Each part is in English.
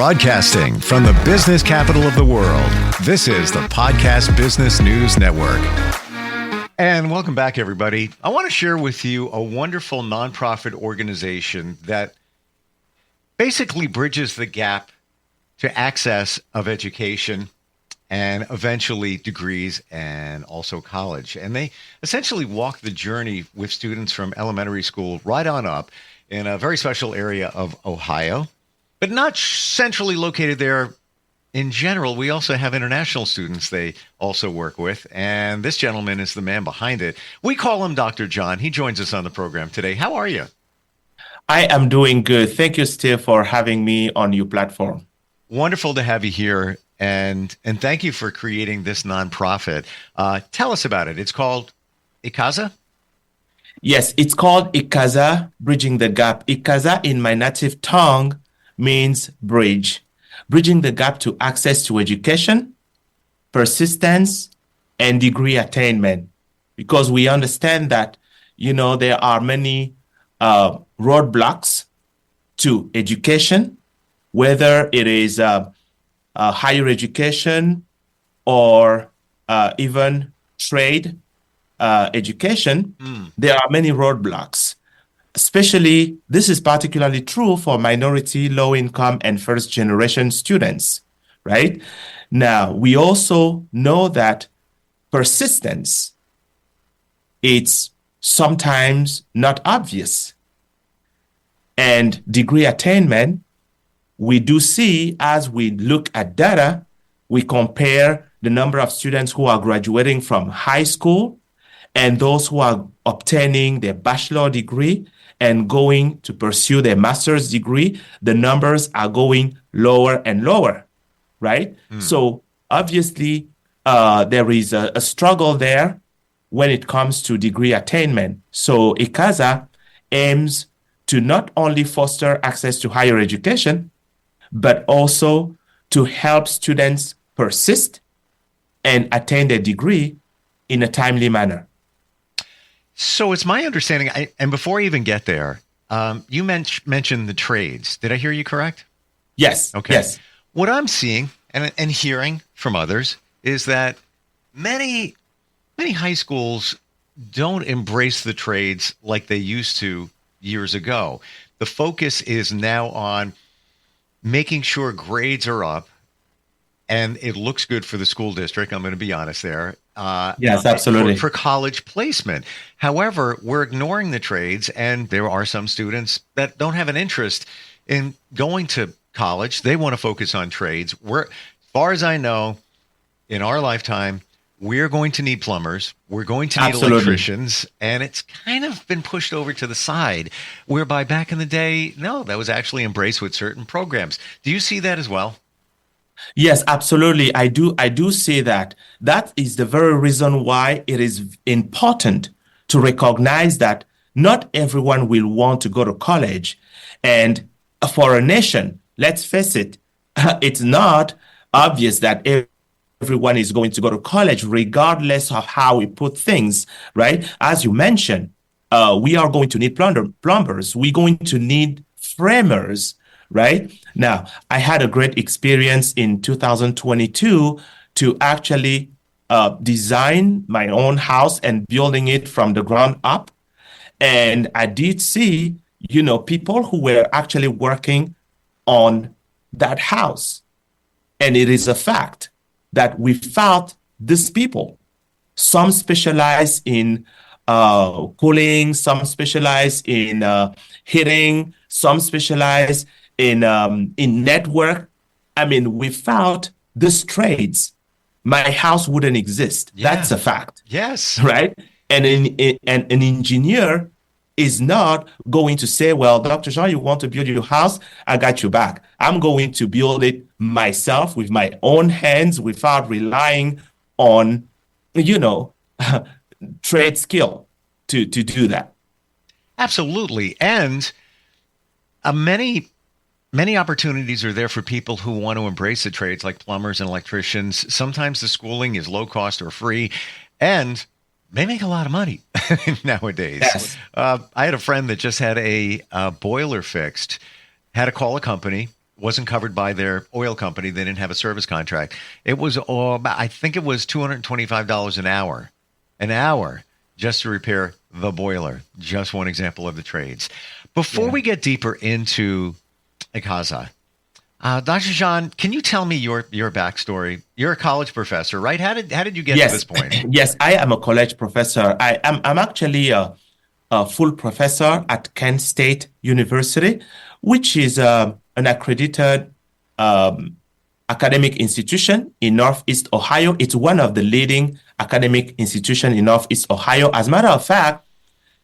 Broadcasting from the business capital of the world, this is the Podcast Business News Network. And welcome back, everybody. I want to share with you a wonderful nonprofit organization that basically bridges the gap to access of education and eventually degrees and also college. And they essentially walk the journey with students from elementary school right on up in a very special area of Ohio, but not centrally located there. In general, we also have international students they also work with, and this gentleman is the man behind it. We call him Dr. John. He joins us on the program today. How are you? I am doing good. Thank you, Steve, for having me on your platform. Wonderful to have you here, and thank you for creating this nonprofit. Tell us about it. It's called Ikaza? Yes, it's called Ikaza, Bridging the Gap. Ikaza in my native tongue means bridge. Bridging the gap to access to education, persistence, and degree attainment. Because we understand that, there are many roadblocks to education, whether it is higher education or even trade education. There are many roadblocks. Especially, this is particularly true for minority, low-income, and first-generation students, right? Now, we also know that persistence, it's sometimes not obvious. And degree attainment, we do see as we look at data, we compare the number of students who are graduating from high school and those who are obtaining their bachelor degree and going to pursue their master's degree, the numbers are going lower and lower, right? So obviously, there is a struggle there when it comes to degree attainment. So Ikaza aims to not only foster access to higher education, but also to help students persist and attain their degree in a timely manner. So it's my understanding, and before I even get there, you mentioned the trades. Did I hear you correct? Yes. Okay. Yes. What I'm seeing and hearing from others is that many high schools don't embrace the trades like they used to years ago. The focus is now on making sure grades are up and it looks good for the school district. I'm going to be honest there. Yes, absolutely. For college placement. However, we're ignoring the trades, and there are some students that don't have an interest in going to college. They want to focus on trades. As far as I know, in our lifetime, we're going to need plumbers. We're going to need electricians, and it's kind of been pushed over to the side, whereby back in the day, no, that was actually embraced with certain programs. Do you see that as well? Yes, absolutely. I do see that. That is the very reason why it is important to recognize that not everyone will want to go to college. And for a nation, let's face it, it's not obvious that everyone is going to go to college, regardless of how we put things, right? As you mentioned, we are going to need plumbers. We're going to need framers. Right now, I had a great experience in 2022 to actually design my own house and building it from the ground up. And I did see, people who were actually working on that house. And it is a fact that we found these people. Some specialize in cooling, some specialize in heating, some specialize in network. I mean, without these trades, my house wouldn't exist. Yeah. That's a fact. Yes. Right? And an engineer is not going to say, well, Dr. Jean, you want to build your house? I got you back. I'm going to build it myself with my own hands without relying on, trade skill to do that. Absolutely. And many opportunities are there for people who want to embrace the trades like plumbers and electricians. Sometimes the schooling is low cost or free, and they make a lot of money nowadays. Yes. I had a friend that just had a boiler fixed, had to call a company. wasn't covered by their oil company. They didn't have a service contract. It was I think it was $225 an hour just to repair the boiler. Just one example of the trades. Before we get deeper into Ikaza, Dr. Jean, can you tell me your backstory? You're a college professor, right? How did you get to this point? Yes, I am a college professor. I'm actually a full professor at Kent State University, which is an accredited academic institution in Northeast Ohio. It's one of the leading academic institutions in Northeast Ohio. As a matter of fact,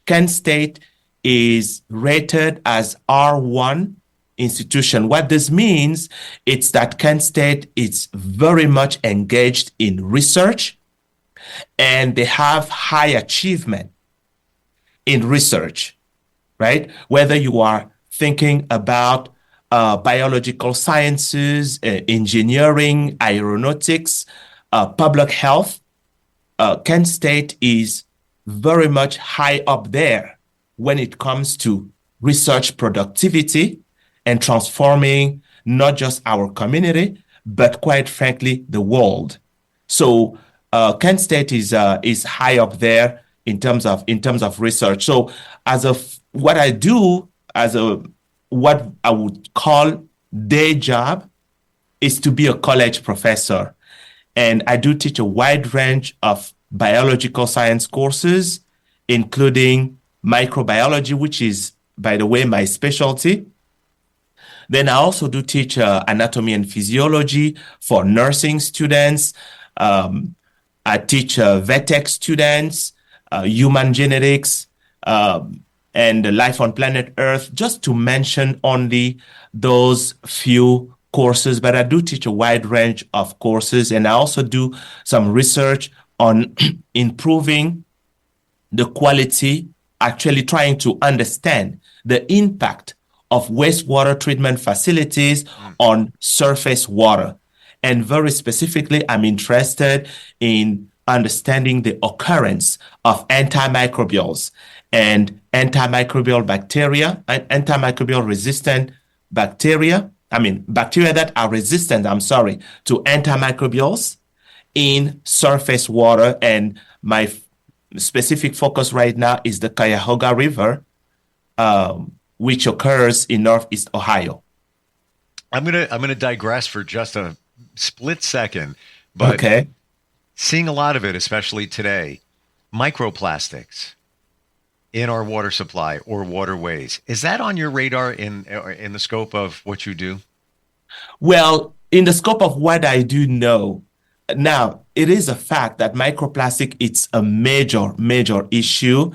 Kent State is rated as R1 institution. What this means, it's that Kent State is very much engaged in research, and they have high achievement in research, right? Whether you are thinking about biological sciences, engineering, aeronautics, public health, Kent State is very much high up there when it comes to research productivity and transforming not just our community, but quite frankly, the world. So Kent State is high up there in terms of research. So as of what I do as what I would call day job is to be a college professor. And I do teach a wide range of biological science courses, including microbiology, which is, by the way, my specialty. Then I also do teach anatomy and physiology for nursing students. I teach VETech students, human genetics, and life on planet Earth, just to mention only those few courses. But I do teach a wide range of courses, and I also do some research on improving the quality, actually trying to understand the impact of wastewater treatment facilities on surface water. And very specifically, I'm interested in understanding the occurrence of antimicrobials and antimicrobial bacteria, antimicrobial resistant bacteria, bacteria that are resistant, to antimicrobials in surface water. And my specific focus right now is the Cuyahoga River, which occurs in Northeast Ohio. I'm gonna digress for just a split second, but seeing a lot of it, especially today, microplastics in our water supply or waterways. Is that on your radar in the scope of what you do? Well, in the scope of what I do, no. Now, it is a fact that microplastic, it's a major issue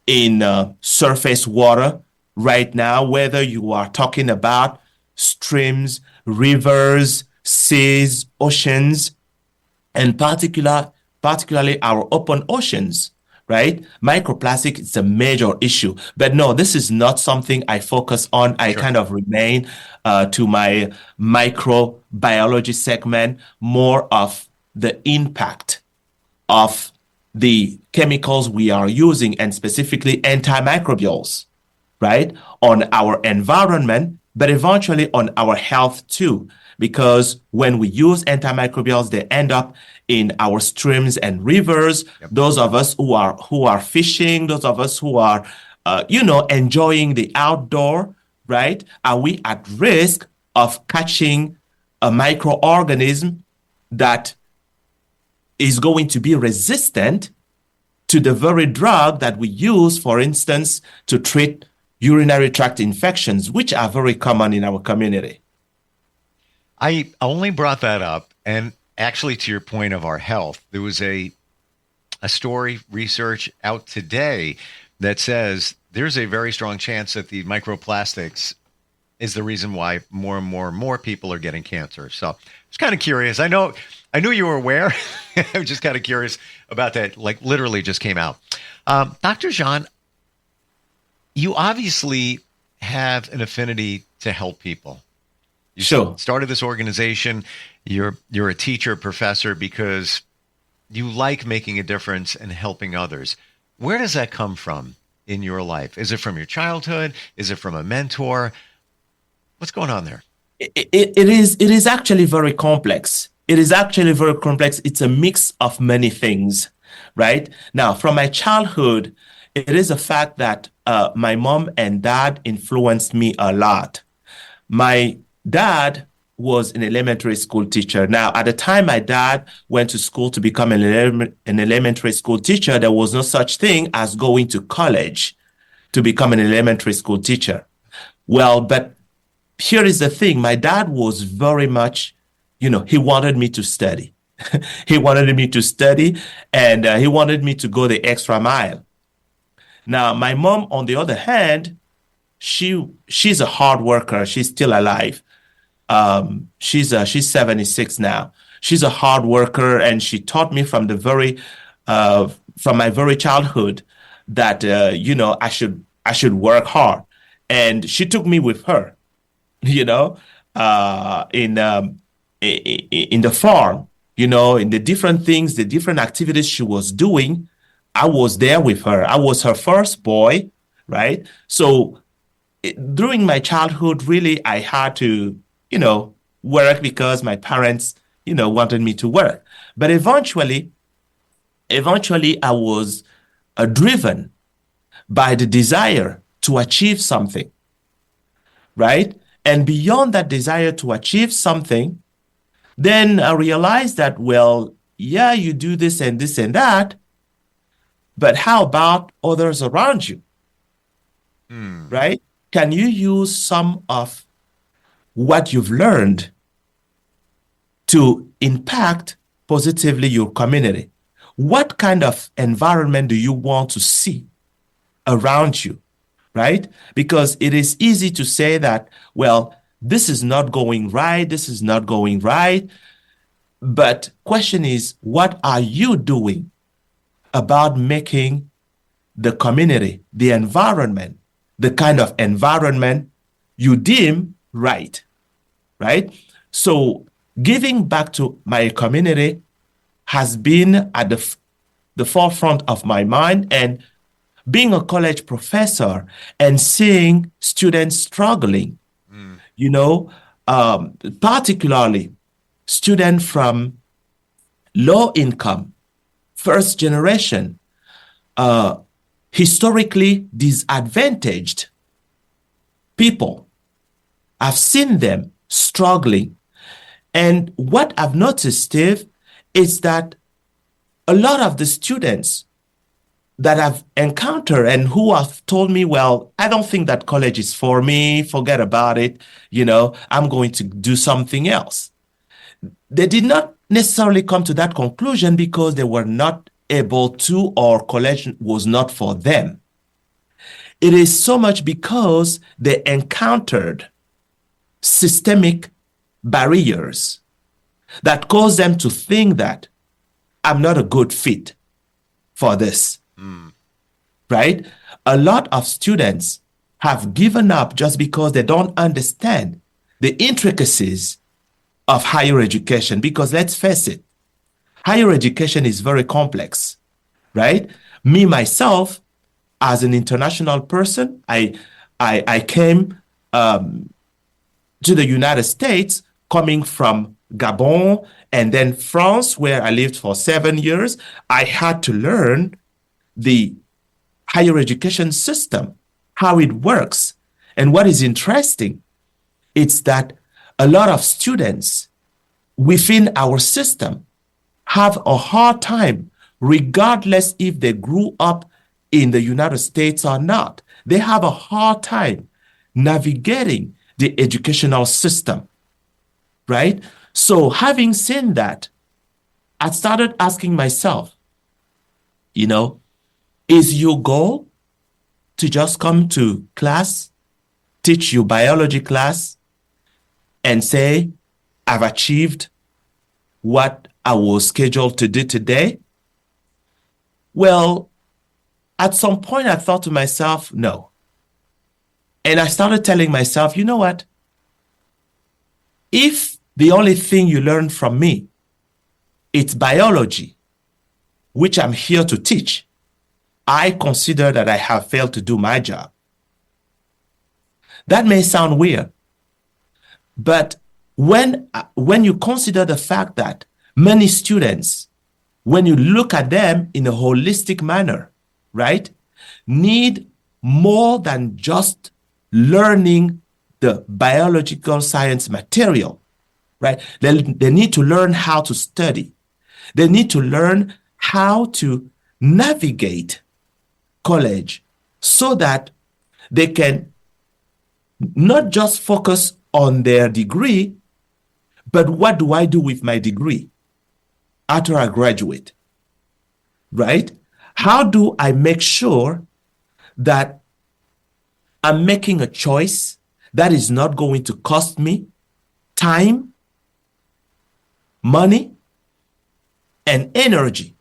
in surface water right now, whether you are talking about streams, rivers, seas, oceans, and particularly our open oceans, right? Microplastic is a major issue. But no, this is not something I focus on. I kind of remain to my microbiology segment, more of the impact of the chemicals we are using, and specifically antimicrobials, right, on our environment, but eventually on our health too. Because when we use antimicrobials, they end up in our streams and rivers. Those of us who are fishing, those of us who are, enjoying the outdoor, right? Are we at risk of catching a microorganism that is going to be resistant to the very drug that we use, for instance, to treat urinary tract infections, which are very common in our community? I only brought that up, and actually to your point of our health, there was a story, research out today that says there's a very strong chance that the microplastics is the reason why more and more people are getting cancer. So I was kind of curious. I knew you were aware. I was just kind of curious about that. Like literally just came out. Dr. Jean, you obviously have an affinity to help people. You started this organization. You're a teacher, professor, because you like making a difference and helping others. Where does that come from in your life? Is it from your childhood? Is it from a mentor? What's going on there? It is actually very complex. It is actually very complex. It's a mix of many things, right? Now, from my childhood, it is a fact that my mom and dad influenced me a lot. My dad was an elementary school teacher. Now, at the time my dad went to school to become an elementary school teacher, there was no such thing as going to college to become an elementary school teacher. Well, but here is the thing. My dad was very much, he wanted me to study. He wanted me to study, and he wanted me to go the extra mile. Now, my mom, on the other hand, she's a hard worker. She's still alive. She's 76 now. She's a hard worker, and she taught me from my very childhood that I should work hard. And she took me with her, in the farm, in the different things, the different activities she was doing. I was there with her. I was her first boy, right? So during my childhood, really, I had to, work because my parents, wanted me to work. But eventually, I was driven by the desire to achieve something, right? And beyond that desire to achieve something, then I realized that, well, yeah, you do this and this and that, but how about others around you, right? Can you use some of what you've learned to impact positively your community? What kind of environment do you want to see around you, right? Because it is easy to say that, well, this is not going right, this is not going right. But question is, what are you doing about making the community, the environment, the kind of environment you deem right? So giving back to my community has been at the forefront of my mind, and being a college professor and seeing students struggling, particularly students from low income, first generation, historically disadvantaged people. I've seen them struggling. And what I've noticed, Steve, is that a lot of the students that I've encountered and who have told me, well, I don't think that college is for me, forget about it, I'm going to do something else. They did not necessarily come to that conclusion because they were not able to, or college was not for them. It is so much because they encountered systemic barriers that caused them to think that I'm not a good fit for this, right? A lot of students have given up just because they don't understand the intricacies of higher education, because let's face it, higher education is very complex, right? Me, myself, as an international person, I came to the United States coming from Gabon and then France, where I lived for 7 years. I had to learn the higher education system, how it works. And what is interesting, it's that a lot of students within our system have a hard time, regardless if they grew up in the United States or not. They have a hard time navigating the educational system, right? So having seen that, I started asking myself, is your goal to just come to class, teach your biology class, and say, I've achieved what I was scheduled to do today? Well, at some point I thought to myself, no. And I started telling myself, you know what? If the only thing you learn from me, it's biology, which I'm here to teach, I consider that I have failed to do my job. That may sound weird, But when you consider the fact that many students, when you look at them in a holistic manner, right, need more than just learning the biological science material, right? They need to learn how to study. They need to learn how to navigate college so that they can not just focus on their degree, but what do I do with my degree after I graduate, right? How do I make sure that I'm making a choice that is not going to cost me time, money, and energy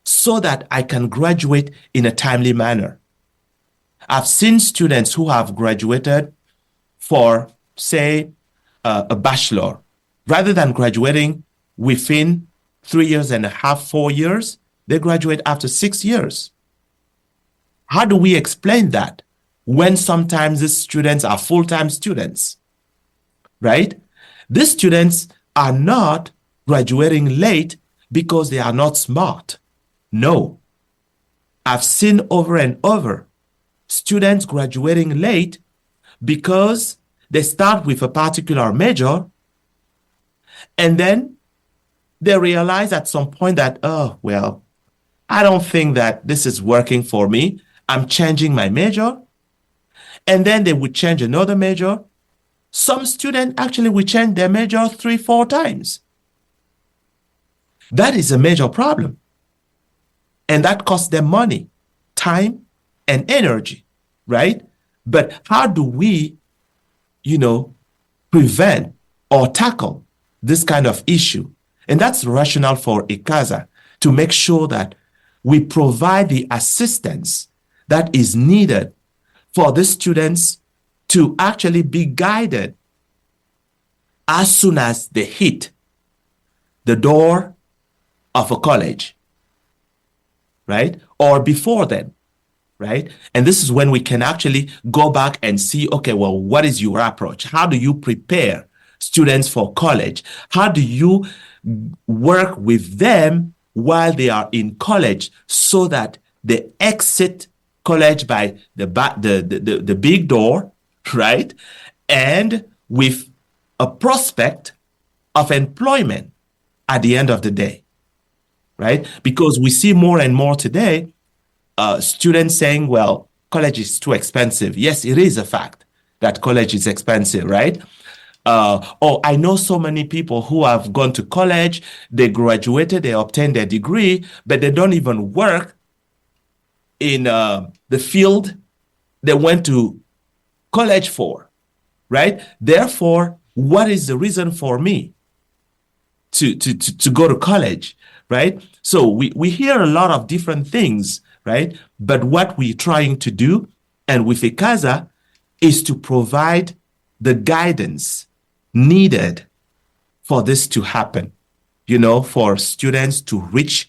so that I can graduate in a timely manner? I've seen students who have graduated for, say, a bachelor. Rather than graduating within 3 years and a half, 4 years, they graduate after 6 years. How do we explain that when sometimes these students are full-time students, right? These students are not graduating late because they are not smart. No. I've seen over and over students graduating late because they start with a particular major and then they realize at some point that, oh, well, I don't think that this is working for me. I'm changing my major. And then they would change another major. Some students actually will change their major 3, 4 times. That is a major problem. And that costs them money, time, and energy, right? But how do we, prevent or tackle this kind of issue? And that's the rationale for ICASA, to make sure that we provide the assistance that is needed for the students to actually be guided as soon as they hit the door of a college, right? Or before then, right? And this is when we can actually go back and see, okay, well, what is your approach? How do you prepare students for college? How do you work with them while they are in college so that they exit college by the big door, right? And with a prospect of employment at the end of the day, right? Because we see more and more today, students saying, well, college is too expensive. Yes, it is a fact that college is expensive, right? I know so many people who have gone to college, they graduated, they obtained their degree, but they don't even work in the field they went to college for, right? Therefore, what is the reason for me to go to college, right? So we hear a lot of different things, right? But what we're trying to do, and with ICASA, is to provide the guidance needed for this to happen, for students to reach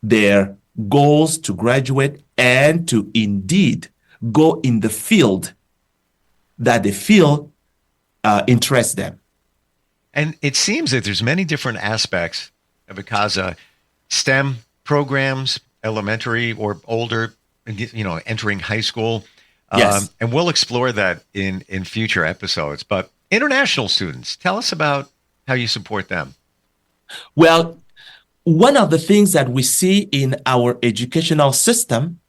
their goals to graduate and to indeed go in the field that they feel interests them. And it seems that there's many different aspects of ICASA, STEM programs, elementary or older, entering high school. Yes. And we'll explore that in future episodes. But international students, tell us about how you support them. Well, one of the things that we see in our educational system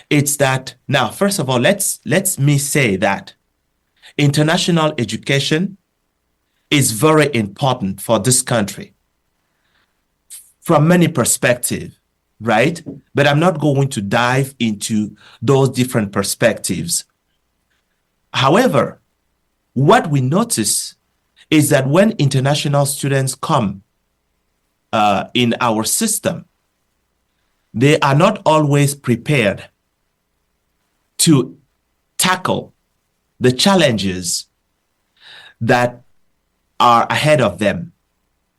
is that, now, first of all, let me say that international education is very important for this country from many perspectives, right? But I'm not going to dive into those different perspectives. However, what we notice is that when international students come in our system, they are not always prepared to tackle the challenges that are ahead of them,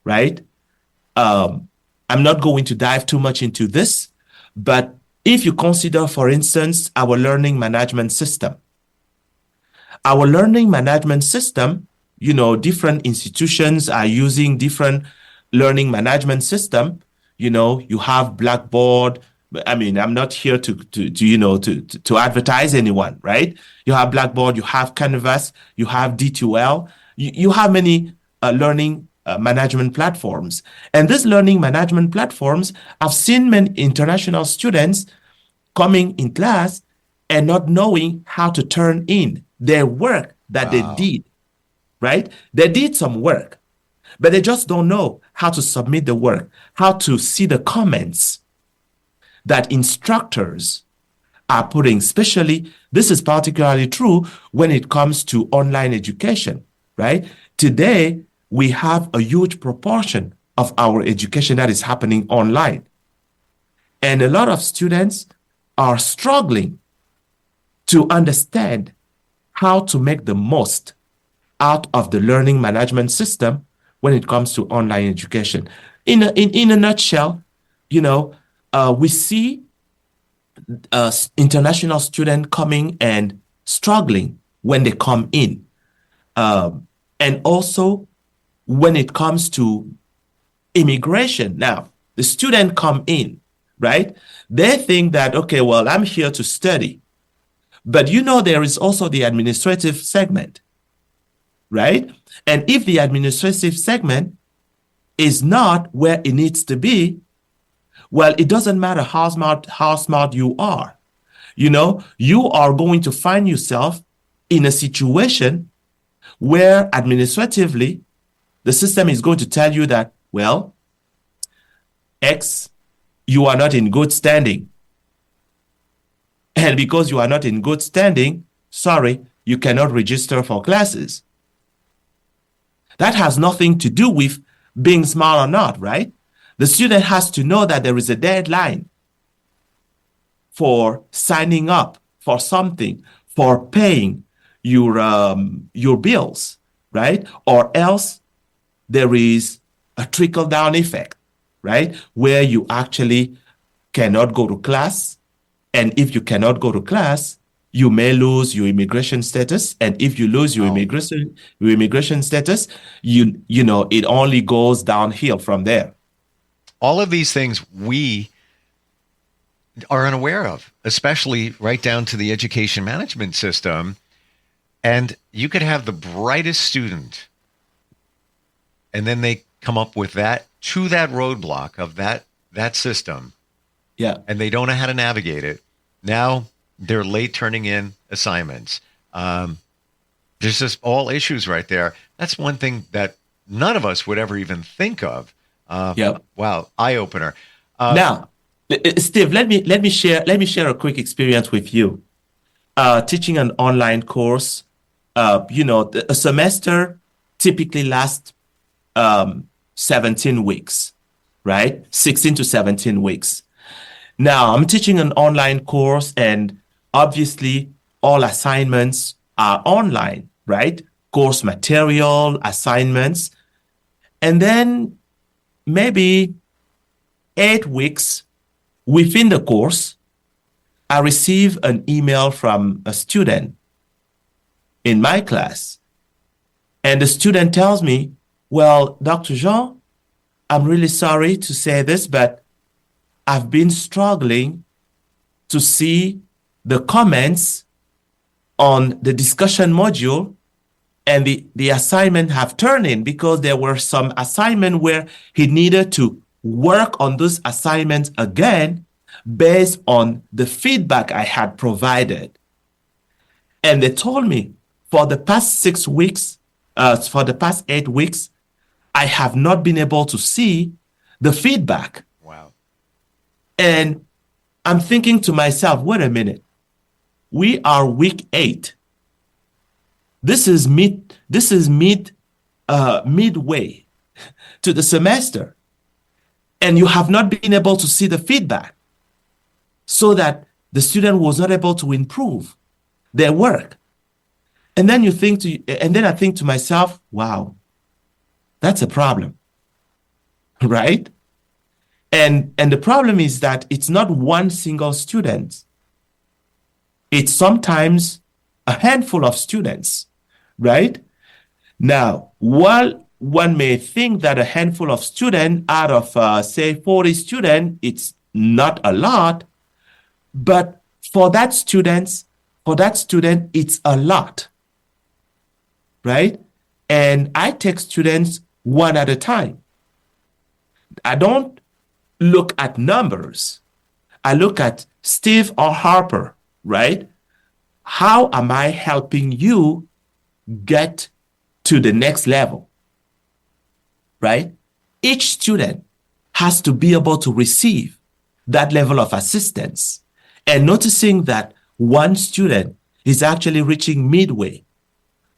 right? I'm not going to dive too much into this, but if you consider, for instance, our learning management system different institutions are using different learning management system. You have Blackboard. I mean, I'm not here to advertise anyone, right? You have Blackboard, you have Canvas, you have D2L, you have many learning management platforms. And these learning management platforms, I've seen many international students coming in class and not knowing how to turn in their work that they did, right? They did some work, but they just don't know how to submit the work, how to see the comments that instructors are putting. Especially, this is particularly true when it comes to online education, right? Today, we have a huge proportion of our education that is happening online. And a lot of students are struggling to understand how to make the most out of the learning management system when it comes to online education. In a nutshell, we see international students coming and struggling when they come in. And also when it comes to immigration. Now, the students come in, right? They think that, okay, well, I'm here to study. But there is also the administrative segment, right? And if the administrative segment is not where it needs to be, well, it doesn't matter how smart you are. You are going to find yourself in a situation where administratively, the system is going to tell you that, well, X, you are not in good standing. And because you are not in good standing, sorry, you cannot register for classes. That has nothing to do with being smart or not, right? The student has to know that there is a deadline for signing up for something, for paying your bills, right? Or else there is a trickle-down effect, right? Where you actually cannot go to class. And if you cannot go to class, you may lose your immigration status. And if you lose your immigration status, it only goes downhill from there. All of these things we are unaware of, especially right down to the education management system. And you could have the brightest student, and then they come up with that roadblock of that system. Yeah. And they don't know how to navigate it. Now they're late turning in assignments. There's just all issues right there. That's one thing that none of us would ever even think of. Wow, eye opener. Now, Steve, let me share a quick experience with you. Teaching an online course, a semester typically lasts 17 weeks, right? 16 to 17 weeks. Now, I'm teaching an online course, and obviously all assignments are online, right? Course material, assignments. And then maybe 8 weeks within the course, I receive an email from a student in my class. And the student tells me, well, Dr. Jean, I'm really sorry to say this, but I've been struggling to see the comments on the discussion module, and the assignment have turned in because there were some assignment where he needed to work on those assignments again based on the feedback I had provided. And they told me for the past 6 weeks, for the past 8 weeks, I have not been able to see the feedback. Wow. And I'm thinking to myself, wait a minute. We are week 8. This is midway to the semester. And you have not been able to see the feedback so that the student was not able to improve their work. And then I think to myself, wow, that's a problem, right? And the problem is that it's not one single student. It's sometimes a handful of students, right? Now, while one may think that a handful of students out of, say, 40 students, it's not a lot, but for that student, it's a lot, right? And I take students one at a time. I don't look at numbers. I look at Steve or Harper, right? How am I helping you get to the next level, right? Each student has to be able to receive that level of assistance. And noticing that one student is actually reaching midway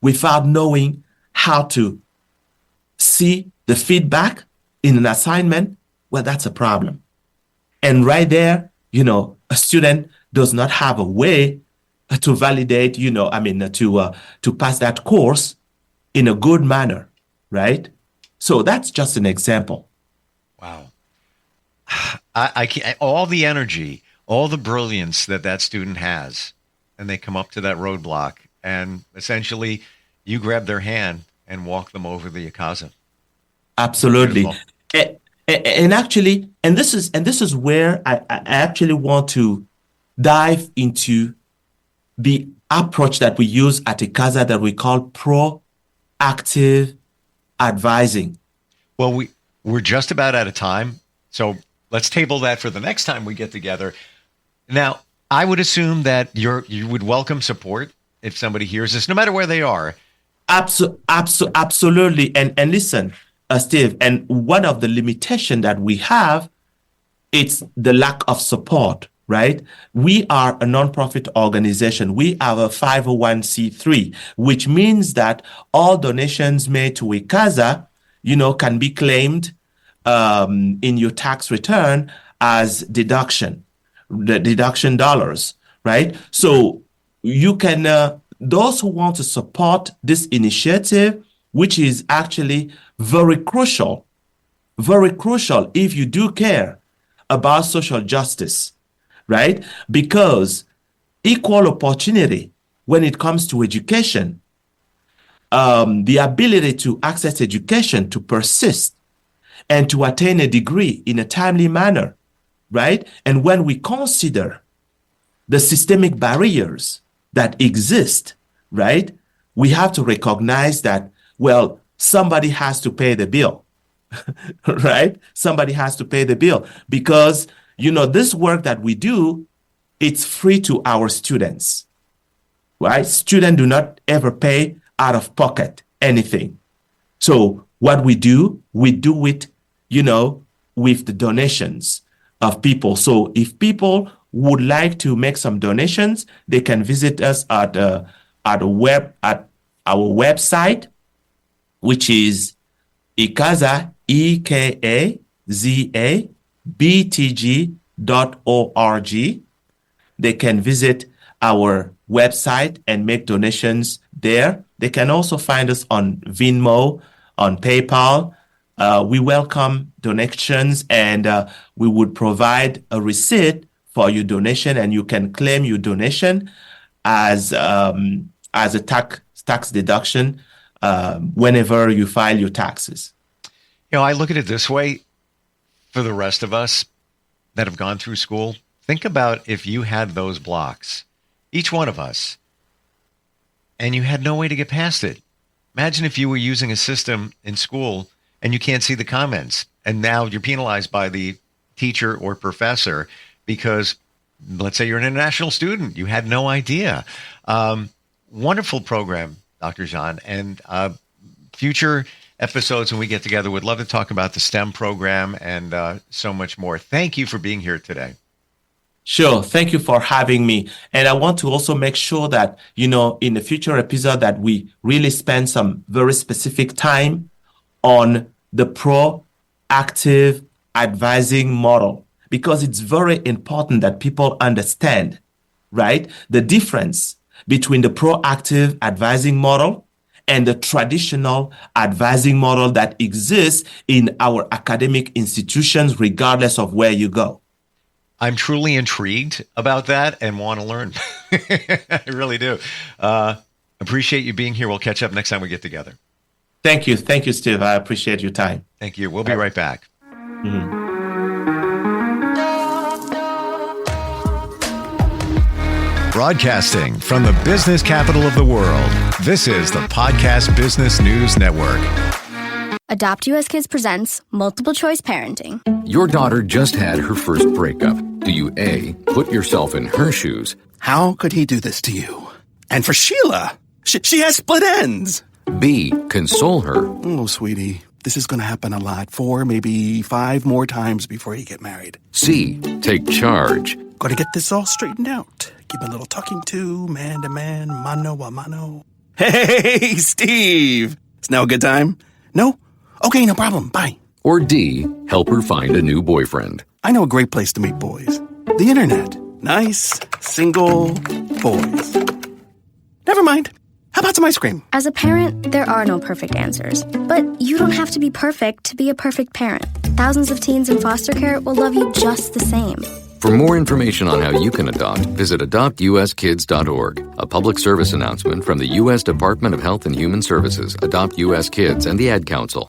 without knowing how to see the feedback in an assignment, well, that's a problem. And right there, a student does not have a way to validate, to pass that course in a good manner, right? So that's just an example. Wow. I can't, all the energy, all the brilliance that student has, and they come up to that roadblock, and essentially you grab their hand and walk them over the Ikaza. Absolutely. And actually, this is where I actually want to dive into the approach that we use at Ikaza that we call proactive advising. Well, we're just about out of time, so let's table that for the next time we get together. Now, I would assume that you would welcome support if somebody hears this, no matter where they are. Absolutely. And listen, Steve, and one of the limitations that we have, it's the lack of support, right? We are a nonprofit organization. We have a 501c3, which means that all donations made to Ikaza, can be claimed in your tax return as deduction dollars, right? So you can, those who want to support this initiative, which is actually very crucial if you do care about social justice, right? Because equal opportunity when it comes to education, the ability to access education, to persist, and to attain a degree in a timely manner, right? And when we consider the systemic barriers that exist, right, we have to recognize that, well, somebody has to pay the bill, right? Somebody has to pay the bill because, this work that we do, it's free to our students, right? Students do not ever pay out of pocket anything. So what we do it, with the donations of people. So if people would like to make some donations, they can visit us at our website, which is Ikaza, EKAZABTG.org. They can visit our website and make donations there. They can also find us on Venmo, on PayPal. We welcome donations, and we would provide a receipt for your donation, and you can claim your donation as a tax deduction whenever you file your taxes. I look at it this way. For the rest of us that have gone through school, think about if you had those blocks, each one of us, and you had no way to get past it. Imagine if you were using a system in school and you can't see the comments, and now you're penalized by the teacher or professor because, let's say you're an international student, you had no idea. Wonderful program, Dr. Jean, and future episodes when we get together, would love to talk about the STEM program and so much more. Thank you for being here today. Sure. Thank you for having me. And I want to also make sure that, in the future episode that we really spend some very specific time on the proactive advising model, because it's very important that people understand, right, the difference between the proactive advising model and the traditional advising model that exists in our academic institutions, regardless of where you go. I'm truly intrigued about that and want to learn. I really do. Appreciate you being here. We'll catch up next time we get together. Thank you. Thank you, Steve. I appreciate your time. Thank you. We'll be right back. Mhm. Broadcasting from the business capital of the world, this is the Podcast Business News Network. Adopt US Kids presents Multiple Choice Parenting. Your daughter just had her first breakup. Do you A, put yourself in her shoes? How could he do this to you? And for Sheila, she has split ends. B, console her? Oh, sweetie, this is going to happen a lot. 4, maybe 5 more times before you get married. C, take charge? Got to get this all straightened out. Give a little talking to, man to man, mano a mano. Hey, Steve! It's now a good time? No? Okay, no problem. Bye. Or D, help her find a new boyfriend? I know a great place to meet boys. The internet. Nice, single boys. Never mind. How about some ice cream? As a parent, there are no perfect answers. But you don't have to be perfect to be a perfect parent. Thousands of teens in foster care will love you just the same. For more information on how you can adopt, visit adoptuskids.org. A public service announcement from the U.S. Department of Health and Human Services, Adopt U.S. Kids, and the Ad Council.